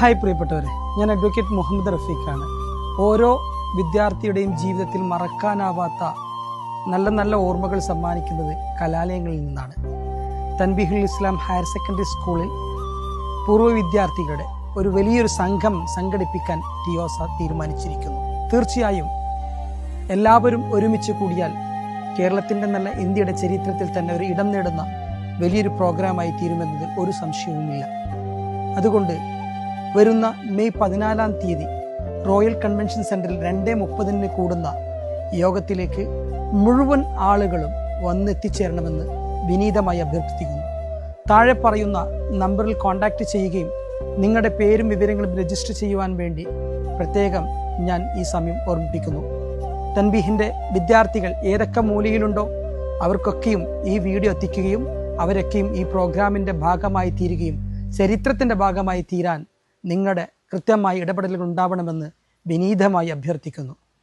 Hi പ്രിയപ്പെട്ടവരെ, ഞാൻ advocate Muhammad റഫീഖാണ്. ഓരോ വിദ്യാർത്ഥിയുടെയും ജീവിതത്തിൽ മറക്കാനാവാത്ത നല്ല നല്ല ഓർമ്മകൾ സമ്മാനിക്കുന്നത് കലാലയങ്ങളിൽ നിന്നാണ്. തൻബീഹുൽ ഇസ്ലാം ഹയർ സെക്കൻഡറി സ്കൂളിൽ പൂർവ്വ വിദ്യാർത്ഥികളുടെ ഒരു വലിയൊരു സംഘം സംഘടിപ്പിക്കാൻ ടിയോസ തീരുമാനിച്ചിരിക്കുന്നു. തീർച്ചയായും എല്ലാവരും ഒരുമിച്ച് കൂടിയാൽ കേരളത്തിൻ്റെ നല്ല ഇന്ത്യയുടെ ചരിത്രത്തിൽ തന്നെ ഒരു ഇടം നേടുന്ന വലിയൊരു പ്രോഗ്രാമായി തീരുമെന്നതിൽ ഒരു സംശയവുമില്ല. അതുകൊണ്ട് വരുന്ന മെയ് 14-ാം തീയതി റോയൽ കൺവെൻഷൻ സെന്ററിൽ 2:30 കൂടുന്ന യോഗത്തിലേക്ക് മുഴുവൻ ആളുകളും വന്നെത്തിച്ചേരണമെന്ന് വിനീതമായി അഭ്യർത്ഥിക്കുന്നു. താഴെ പറയുന്ന നമ്പറിൽ കോൺടാക്റ്റ് ചെയ്യുകയും നിങ്ങളുടെ പേരും വിവരങ്ങളും രജിസ്റ്റർ ചെയ്യുവാൻ വേണ്ടി പ്രത്യേകം ഞാൻ ഈ സമയം ഓർമ്മിപ്പിക്കുന്നു. തൻബീഹിൻ്റെ വിദ്യാർത്ഥികൾ ഏതൊക്കെ മൂലയിലുണ്ടോ അവർക്കൊക്കെയും ഈ വീഡിയോ എത്തിക്കുകയും അവരൊക്കെയും ഈ പ്രോഗ്രാമിൻ്റെ ഭാഗമായി തീരുകയും ചരിത്രത്തിൻ്റെ ഭാഗമായി തീരാൻ നിങ്ങളുടെ കൃത്യമായ ഇടപെടലുകൾ ഉണ്ടാവണമെന്ന് വിനീതമായി അഭ്യർത്ഥിക്കുന്നു.